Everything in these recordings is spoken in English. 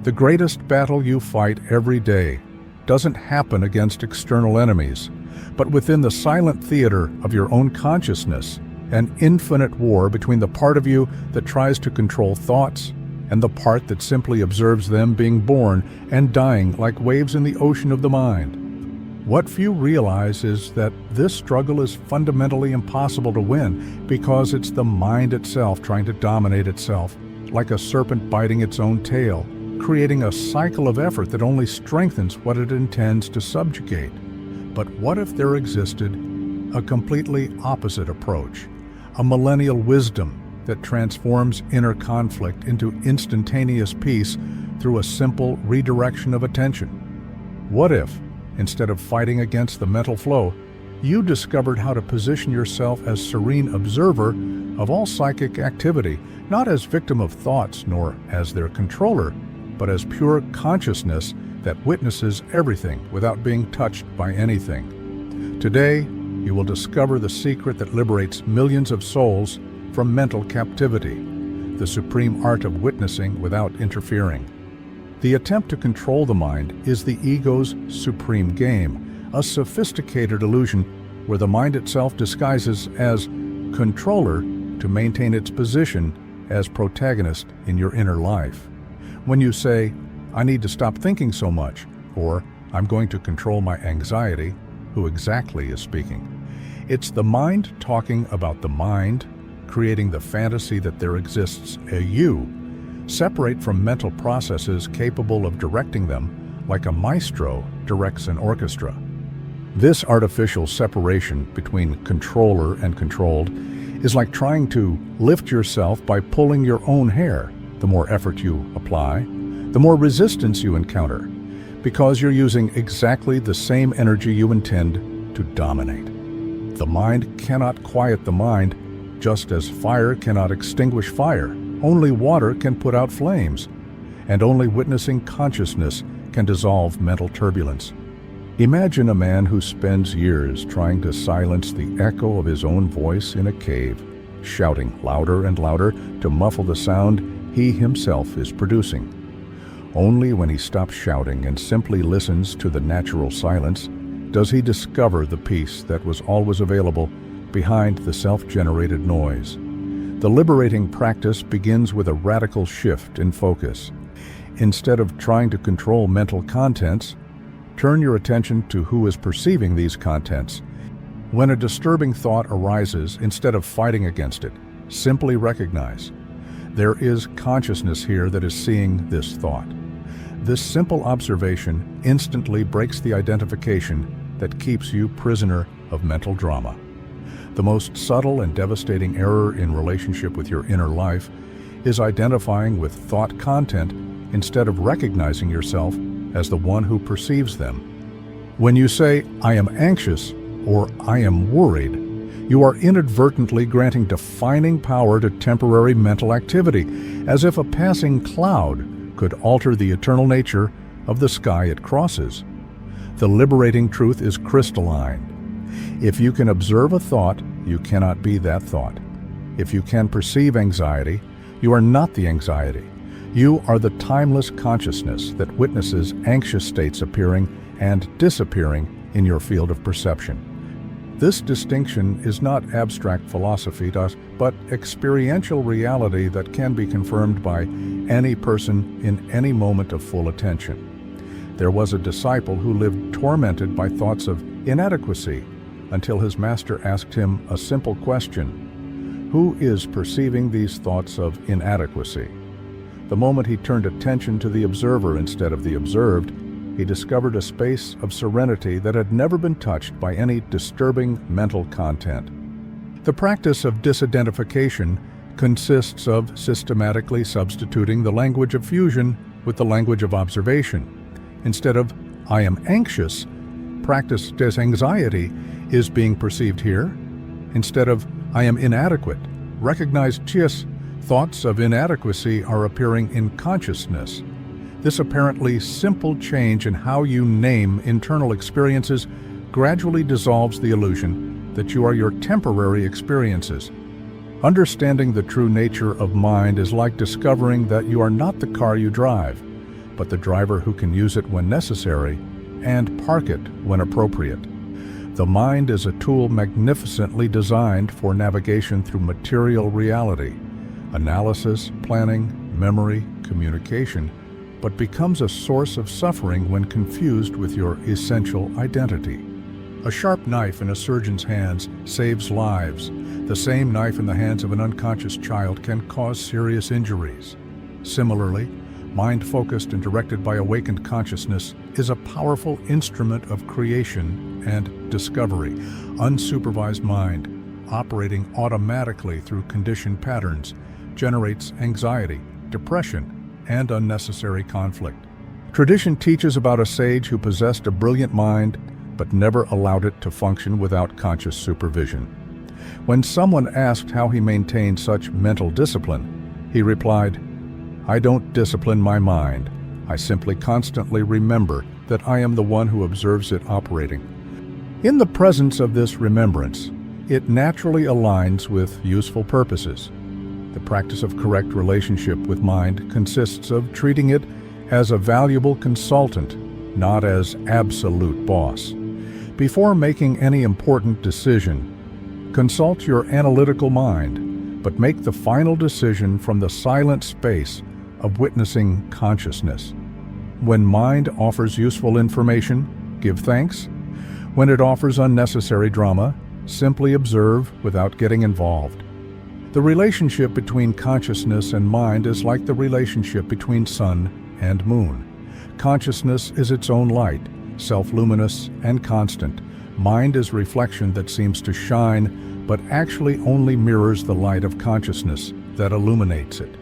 The greatest battle you fight every day doesn't happen against external enemies, but within the silent theater of your own consciousness, an infinite war between the part of you that tries to control thoughts and the part that simply observes them being born and dying like waves in the ocean of the mind. What few realize is that this struggle is fundamentally impossible to win because it's the mind itself trying to dominate itself, like a serpent biting its own tail, creating a cycle of effort that only strengthens what it intends to subjugate. But what if there existed a completely opposite approach, a millennial wisdom that transforms inner conflict into instantaneous peace through a simple redirection of attention? What if, instead of fighting against the mental flow, you discovered how to position yourself as serene observer of all psychic activity, not as victim of thoughts nor as their controller, but as pure consciousness that witnesses everything without being touched by anything? Today, you will discover the secret that liberates millions of souls from mental captivity, the supreme art of witnessing without interfering. The attempt to control the mind is the ego's supreme game, a sophisticated illusion where the mind itself disguises as controller to maintain its position as protagonist in your inner life. When you say, "I need to stop thinking so much," or "I'm going to control my anxiety," who exactly is speaking? It's the mind talking about the mind, creating the fantasy that there exists a you, separate from mental processes capable of directing them like a maestro directs an orchestra. This artificial separation between controller and controlled is like trying to lift yourself by pulling your own hair. The more effort you apply, the more resistance you encounter, because you're using exactly the same energy you intend to dominate. The mind cannot quiet the mind, just as fire cannot extinguish fire. Only water can put out flames, and only witnessing consciousness can dissolve mental turbulence. Imagine a man who spends years trying to silence the echo of his own voice in a cave, shouting louder and louder to muffle the sound he himself is producing. Only when he stops shouting and simply listens to the natural silence does he discover the peace that was always available behind the self-generated noise. The liberating practice begins with a radical shift in focus. Instead of trying to control mental contents, turn your attention to who is perceiving these contents. When a disturbing thought arises, instead of fighting against it, simply recognize, there is consciousness here that is seeing this thought. This simple observation instantly breaks the identification that keeps you prisoner of mental drama. The most subtle and devastating error in relationship with your inner life is identifying with thought content instead of recognizing yourself as the one who perceives them. When you say, "I am anxious," or "I am worried," you are inadvertently granting defining power to temporary mental activity, as if a passing cloud could alter the eternal nature of the sky it crosses. The liberating truth is crystalline. If you can observe a thought, you cannot be that thought. If you can perceive anxiety, you are not the anxiety. You are the timeless consciousness that witnesses anxious states appearing and disappearing in your field of perception. This distinction is not abstract philosophy, but experiential reality that can be confirmed by any person in any moment of full attention. There was a disciple who lived tormented by thoughts of inadequacy until his master asked him a simple question: who is perceiving these thoughts of inadequacy? The moment he turned attention to the observer instead of the observed, he discovered a space of serenity that had never been touched by any disturbing mental content. The practice of disidentification consists of systematically substituting the language of fusion with the language of observation. Instead of "I am anxious," practice disanxiety is being perceived here. Instead of "I am inadequate," recognize thoughts of inadequacy are appearing in consciousness. This apparently simple change in how you name internal experiences gradually dissolves the illusion that you are your temporary experiences. Understanding the true nature of mind is like discovering that you are not the car you drive. but the driver who can use it when necessary and park it when appropriate. The mind is a tool magnificently designed for navigation through material reality, analysis, planning, memory, communication, but becomes a source of suffering when confused with your essential identity. A sharp knife in a surgeon's hands saves lives. The same knife in the hands of an unconscious child can cause serious injuries. Similarly, mind-focused and directed by awakened consciousness is a powerful instrument of creation and discovery. Unsupervised mind, operating automatically through conditioned patterns, generates anxiety, depression, and unnecessary conflict. Tradition teaches about a sage who possessed a brilliant mind but never allowed it to function without conscious supervision. When someone asked how he maintained such mental discipline, he replied, "I don't discipline my mind. I simply constantly remember that I am the one who observes it operating." In the presence of this remembrance, it naturally aligns with useful purposes. The practice of correct relationship with mind consists of treating it as a valuable consultant, not as absolute boss. Before making any important decision, consult your analytical mind, but make the final decision from the silent space of witnessing consciousness. When mind offers useful information, give thanks. When it offers unnecessary drama, simply observe without getting involved. The relationship between consciousness and mind is like the relationship between sun and moon. Consciousness is its own light, self-luminous and constant. Mind is reflection that seems to shine, but actually only mirrors the light of consciousness that illuminates it.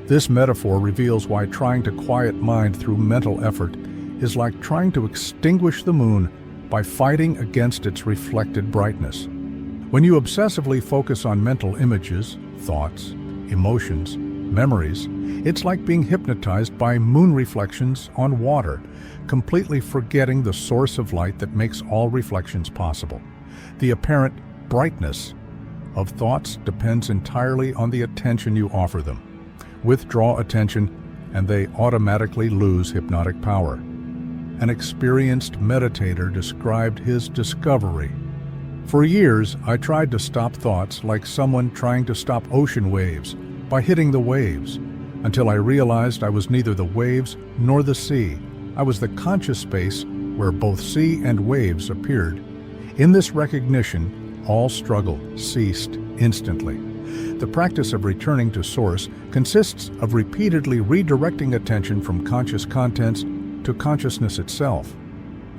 This metaphor reveals why trying to quiet mind through mental effort is like trying to extinguish the moon by fighting against its reflected brightness. When you obsessively focus on mental images, thoughts, emotions, memories, it's like being hypnotized by moon reflections on water, completely forgetting the source of light that makes all reflections possible. The apparent brightness of thoughts depends entirely on the attention you offer them. Withdraw attention, and they automatically lose hypnotic power. An experienced meditator described his discovery. "For years, I tried to stop thoughts like someone trying to stop ocean waves by hitting the waves, until I realized I was neither the waves nor the sea. I was the conscious space where both sea and waves appeared. In this recognition, all struggle ceased instantly." The practice of returning to source consists of repeatedly redirecting attention from conscious contents to consciousness itself.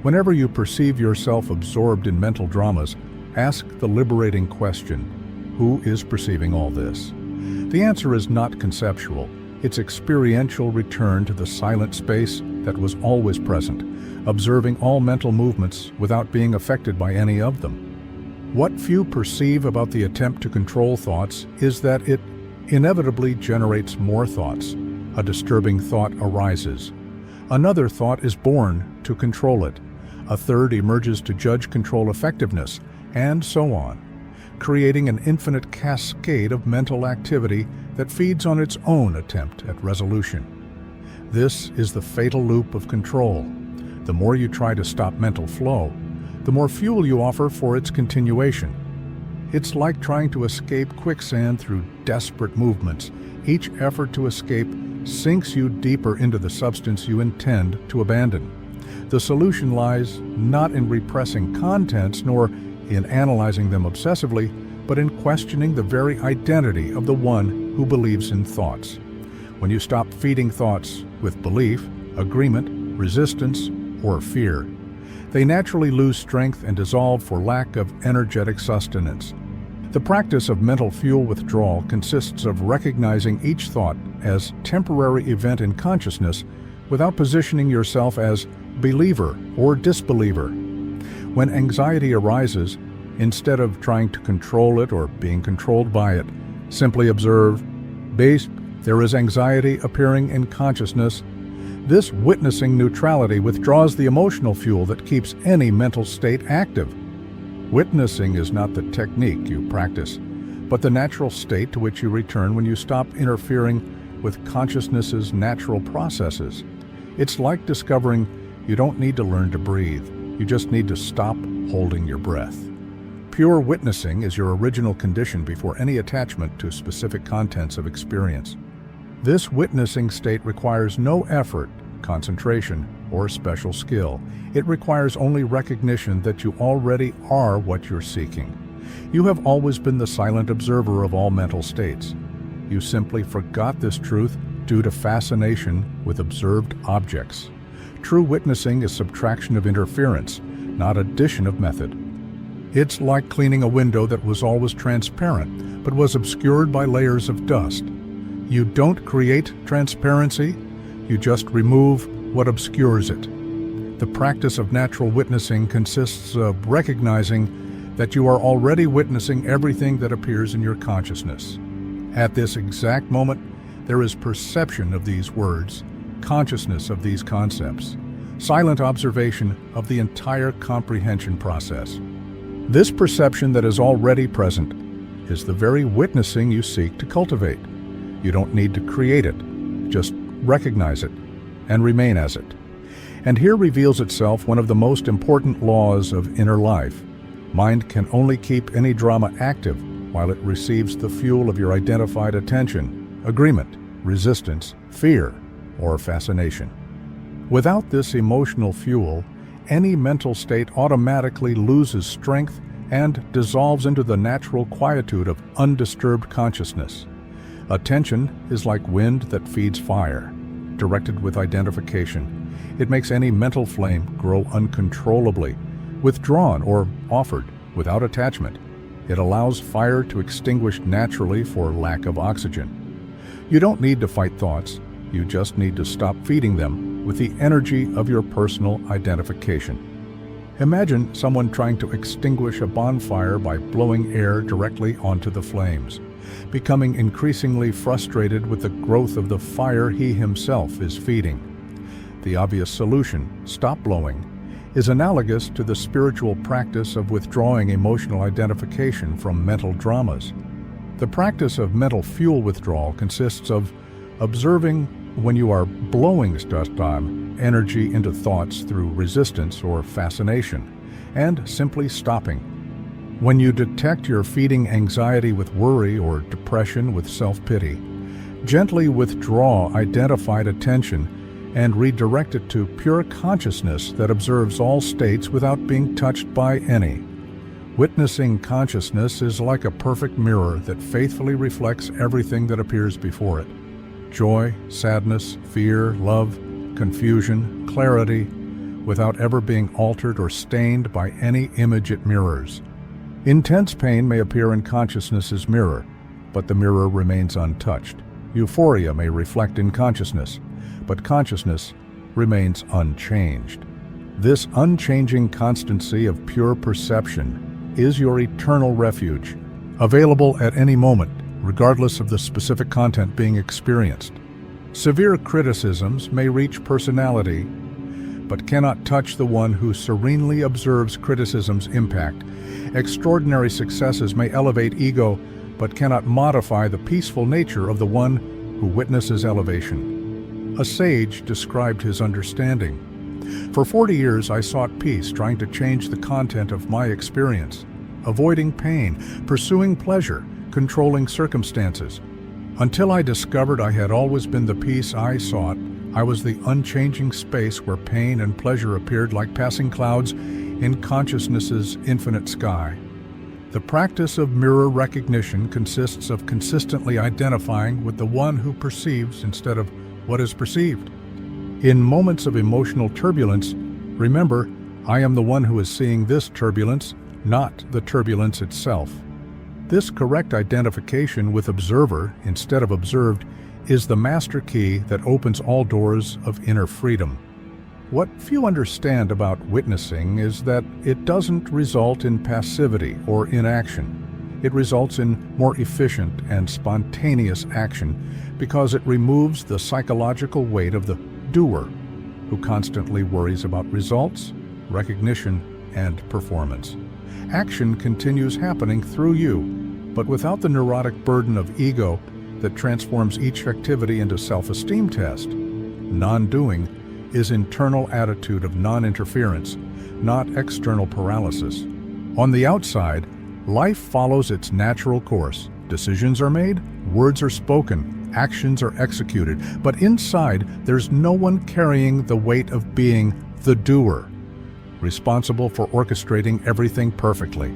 Whenever you perceive yourself absorbed in mental dramas, ask the liberating question, who is perceiving all this? The answer is not conceptual. It's experiential return to the silent space that was always present, observing all mental movements without being affected by any of them. What few perceive about the attempt to control thoughts is that it inevitably generates more thoughts. A disturbing thought arises. Another thought is born to control it. A third emerges to judge control effectiveness, and so on, creating an infinite cascade of mental activity that feeds on its own attempt at resolution. This is the fatal loop of control. The more you try to stop mental flow, the more fuel you offer for its continuation. It's like trying to escape quicksand through desperate movements. Each effort to escape sinks you deeper into the substance you intend to abandon. The solution lies not in repressing contents nor in analyzing them obsessively, but in questioning the very identity of the one who believes in thoughts. When you stop feeding thoughts with belief, agreement, resistance, or fear, they naturally lose strength and dissolve for lack of energetic sustenance. The practice of mental fuel withdrawal consists of recognizing each thought as temporary event in consciousness without positioning yourself as believer or disbeliever. When anxiety arises, instead of trying to control it or being controlled by it, simply observe, "Based, there is anxiety appearing in consciousness." This witnessing neutrality withdraws the emotional fuel that keeps any mental state active. Witnessing is not the technique you practice, but the natural state to which you return when you stop interfering with consciousness's natural processes. It's like discovering you don't need to learn to breathe. You just need to stop holding your breath. Pure witnessing is your original condition before any attachment to specific contents of experience. This witnessing state requires no effort, concentration, or special skill. It requires only recognition that you already are what you're seeking. You have always been the silent observer of all mental states. You simply forgot this truth due to fascination with observed objects. True witnessing is subtraction of interference, not addition of method. It's like cleaning a window that was always transparent, but was obscured by layers of dust. You don't create transparency, you just remove what obscures it. The practice of natural witnessing consists of recognizing that you are already witnessing everything that appears in your consciousness. At this exact moment, there is perception of these words, consciousness of these concepts, silent observation of the entire comprehension process. This perception that is already present is the very witnessing you seek to cultivate. You don't need to create it, just recognize it and remain as it. And here reveals itself one of the most important laws of inner life. Mind can only keep any drama active while it receives the fuel of your identified attention, agreement, resistance, fear, or fascination. Without this emotional fuel, any mental state automatically loses strength and dissolves into the natural quietude of undisturbed consciousness. Attention is like wind that feeds fire, directed with identification. It makes any mental flame grow uncontrollably, withdrawn or offered without attachment. It allows fire to extinguish naturally for lack of oxygen. You don't need to fight thoughts, you just need to stop feeding them with the energy of your personal identification. Imagine someone trying to extinguish a bonfire by blowing air directly onto the flames, becoming increasingly frustrated with the growth of the fire he himself is feeding. The obvious solution, stop blowing, is analogous to the spiritual practice of withdrawing emotional identification from mental dramas. The practice of mental fuel withdrawal consists of observing when you are blowing energy into thoughts through resistance or fascination, and simply stopping. When you detect you're feeding anxiety with worry or depression with self-pity, gently withdraw identified attention and redirect it to pure consciousness that observes all states without being touched by any. Witnessing consciousness is like a perfect mirror that faithfully reflects everything that appears before it. Joy, sadness, fear, love, confusion, clarity, without ever being altered or stained by any image it mirrors. Intense pain may appear in consciousness's mirror, but the mirror remains untouched. Euphoria may reflect in consciousness, but consciousness remains unchanged. This unchanging constancy of pure perception is your eternal refuge, available at any moment, regardless of the specific content being experienced. Severe criticisms may reach personality, but cannot touch the one who serenely observes criticism's impact. Extraordinary successes may elevate ego, but cannot modify the peaceful nature of the one who witnesses elevation. A sage described his understanding. For 40 years I sought peace, trying to change the content of my experience, avoiding pain, pursuing pleasure, controlling circumstances. Until I discovered I had always been the peace I sought, I was the unchanging space where pain and pleasure appeared like passing clouds in consciousness's infinite sky. The practice of mirror recognition consists of consistently identifying with the one who perceives instead of what is perceived. In moments of emotional turbulence, remember, I am the one who is seeing this turbulence, not the turbulence itself. This correct identification with observer instead of observed is the master key that opens all doors of inner freedom. What few understand about witnessing is that it doesn't result in passivity or inaction. It results in more efficient and spontaneous action because it removes the psychological weight of the doer, who constantly worries about results, recognition, and performance. Action continues happening through you, but without the neurotic burden of ego that transforms each activity into self-esteem test. Non-doing is internal attitude of non-interference, not external paralysis. On the outside, life follows its natural course. Decisions are made, words are spoken, actions are executed, but inside there's no one carrying the weight of being the doer, responsible for orchestrating everything perfectly.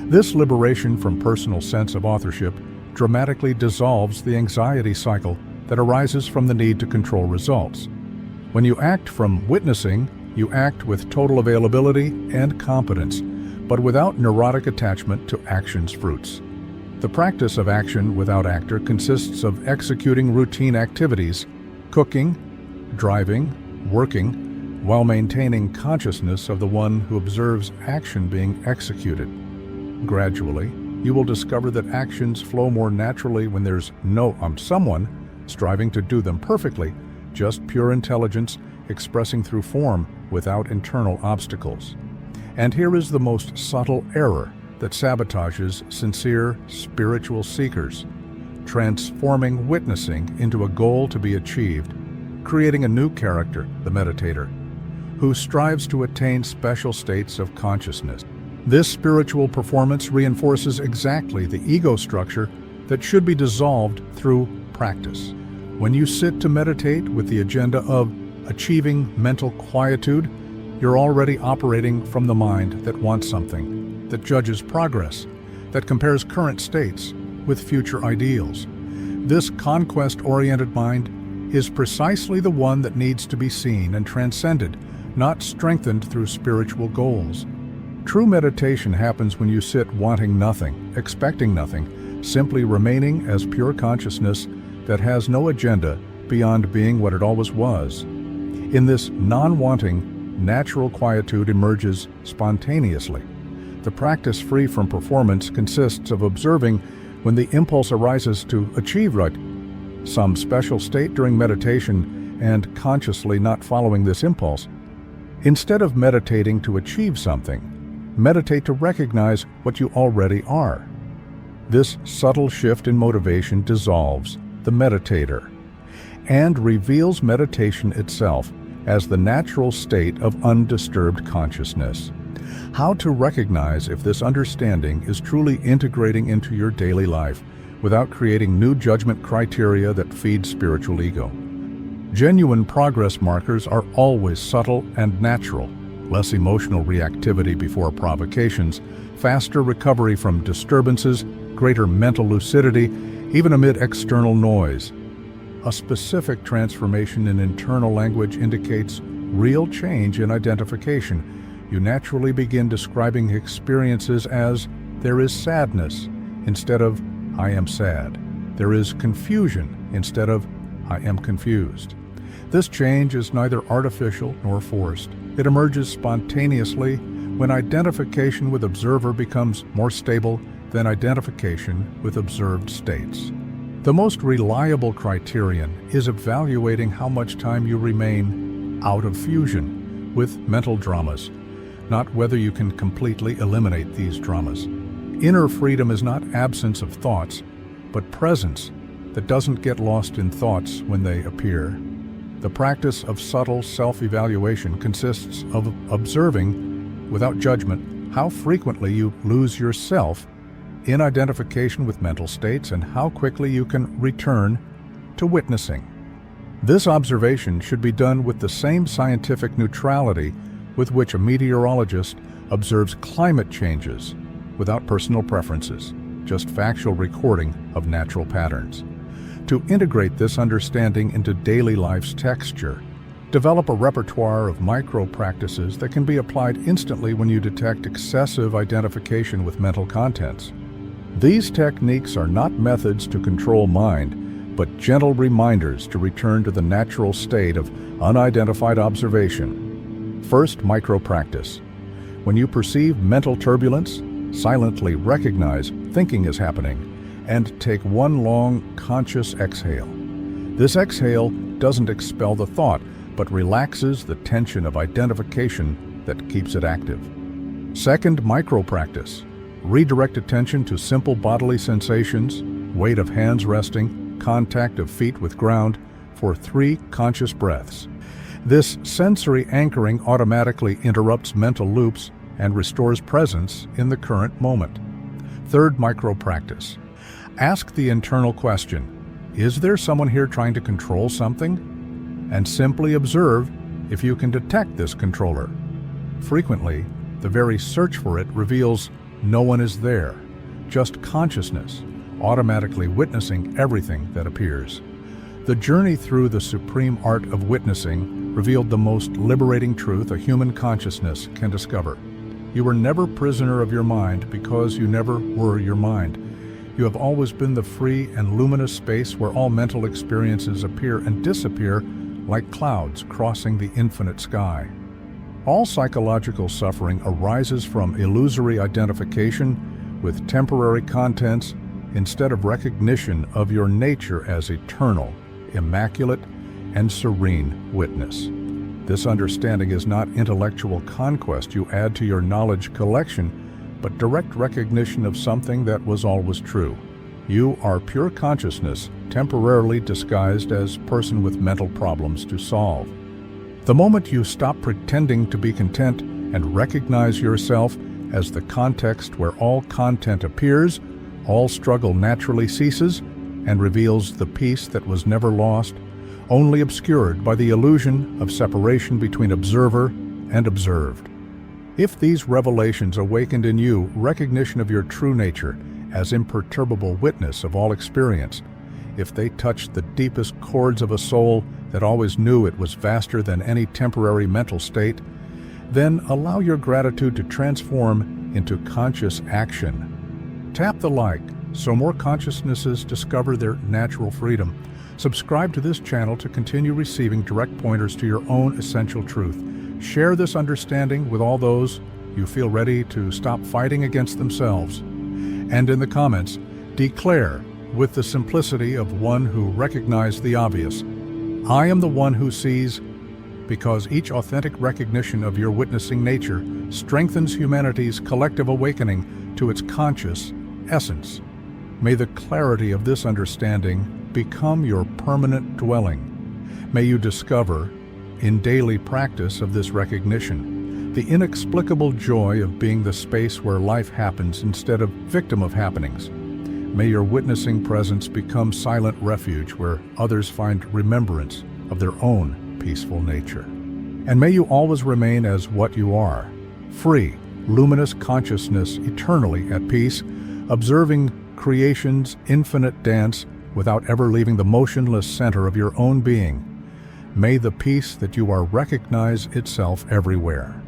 This liberation from personal sense of authorship dramatically dissolves the anxiety cycle that arises from the need to control results. When you act from witnessing, you act with total availability and competence, but without neurotic attachment to action's fruits. The practice of action without actor consists of executing routine activities, cooking, driving, working, while maintaining consciousness of the one who observes action being executed. Gradually, you will discover that actions flow more naturally when there's no someone striving to do them perfectly, just pure intelligence expressing through form without internal obstacles. And here is the most subtle error that sabotages sincere spiritual seekers, transforming witnessing into a goal to be achieved, creating a new character, the meditator, who strives to attain special states of consciousness. This spiritual performance reinforces exactly the ego structure that should be dissolved through practice. When you sit to meditate with the agenda of achieving mental quietude, you're already operating from the mind that wants something, that judges progress, that compares current states with future ideals. This conquest-oriented mind is precisely the one that needs to be seen and transcended, not strengthened through spiritual goals. True meditation happens when you sit wanting nothing, expecting nothing, simply remaining as pure consciousness that has no agenda beyond being what it always was. In this non-wanting, natural quietude emerges spontaneously. The practice free from performance consists of observing when the impulse arises to achieve some special state during meditation and consciously not following this impulse. Instead of meditating to achieve something, meditate to recognize what you already are. This subtle shift in motivation dissolves the meditator and reveals meditation itself as the natural state of undisturbed consciousness. How to recognize if this understanding is truly integrating into your daily life without creating new judgment criteria that feed spiritual ego. Genuine progress markers are always subtle and natural. Less emotional reactivity before provocations, faster recovery from disturbances, greater mental lucidity, even amid external noise. A specific transformation in internal language indicates real change in identification. You naturally begin describing experiences as, there is sadness, instead of, I am sad. There is confusion, instead of, I am confused. This change is neither artificial nor forced. It emerges spontaneously when identification with observer becomes more stable than identification with observed states. The most reliable criterion is evaluating how much time you remain out of fusion with mental dramas, not whether you can completely eliminate these dramas. Inner freedom is not absence of thoughts, but presence that doesn't get lost in thoughts when they appear. The practice of subtle self-evaluation consists of observing, without judgment, how frequently you lose yourself in identification with mental states and how quickly you can return to witnessing. This observation should be done with the same scientific neutrality with which a meteorologist observes climate changes, without personal preferences, just factual recording of natural patterns. To integrate this understanding into daily life's texture, develop a repertoire of micro-practices that can be applied instantly when you detect excessive identification with mental contents. These techniques are not methods to control mind, but gentle reminders to return to the natural state of unidentified observation. First, micro-practice. When you perceive mental turbulence, silently recognize thinking is happening and take one long, conscious exhale. This exhale doesn't expel the thought, but relaxes the tension of identification that keeps it active. Second, micro-practice. Redirect attention to simple bodily sensations, weight of hands resting, contact of feet with ground, for 3 conscious breaths. This sensory anchoring automatically interrupts mental loops and restores presence in the current moment. Third micro-practice. Ask the internal question, is there someone here trying to control something? And simply observe if you can detect this controller. Frequently, the very search for it reveals no one is there, just consciousness, automatically witnessing everything that appears. The journey through the supreme art of witnessing revealed the most liberating truth a human consciousness can discover. You were never prisoner of your mind because you never were your mind. You have always been the free and luminous space where all mental experiences appear and disappear like clouds crossing the infinite sky. All psychological suffering arises from illusory identification with temporary contents instead of recognition of your nature as eternal, immaculate, and serene witness. This understanding is not intellectual conquest you add to your knowledge collection, but direct recognition of something that was always true. You are pure consciousness, temporarily disguised as person with mental problems to solve. The moment you stop pretending to be content and recognize yourself as the context where all content appears, all struggle naturally ceases and reveals the peace that was never lost, only obscured by the illusion of separation between observer and observed. If these revelations awakened in you recognition of your true nature as imperturbable witness of all experience, if they touched the deepest chords of a soul that always knew it was vaster than any temporary mental state, then allow your gratitude to transform into conscious action. Tap the like so more consciousnesses discover their natural freedom. Subscribe to this channel to continue receiving direct pointers to your own essential truth. Share this understanding with all those you feel ready to stop fighting against themselves. And in the comments, declare with the simplicity of one who recognized the obvious, I am the one who sees, because each authentic recognition of your witnessing nature strengthens humanity's collective awakening to its conscious essence. May the clarity of this understanding become your permanent dwelling. May you discover, in daily practice of this recognition, the inexplicable joy of being the space where life happens instead of victim of happenings. May your witnessing presence become silent refuge where others find remembrance of their own peaceful nature. And may you always remain as what you are, free, luminous consciousness eternally at peace, observing creation's infinite dance without ever leaving the motionless center of your own being. May the peace that you are recognize itself everywhere.